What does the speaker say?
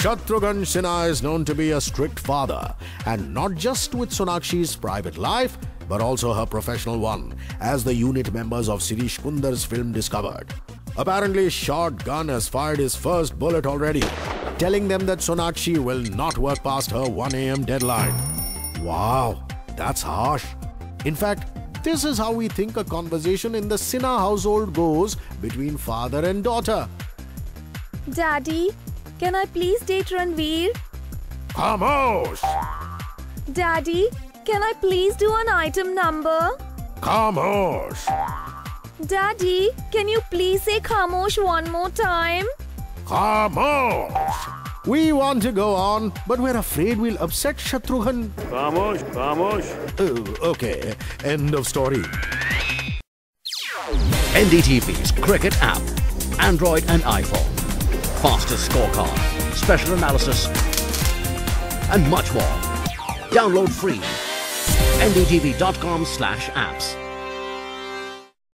Shatrughan Sinha is known to be a strict father, and not just with Sonakshi's private life, but also her professional one, as the unit members of Sirish Kundar's film discovered. Apparently, Shotgun has fired his first bullet already, telling them that Sonakshi will not work past her 1 a.m. deadline. Wow, that's harsh. In fact, this is how we think a conversation in the Sinha household goes between father and daughter. Daddy, can I please date Ranveer? Khamosh! Daddy, can I please do an item number? Khamosh! Daddy, can you please say Khamosh one more time? Khamosh! We want to go on, but we're afraid we'll upset Shatrughan. Khamosh, Khamosh. Oh, okay. End of story. NDTV's cricket app, Android and iPhone. Fastest scorecard, special analysis, and much more. Download free. ndtv.com/apps.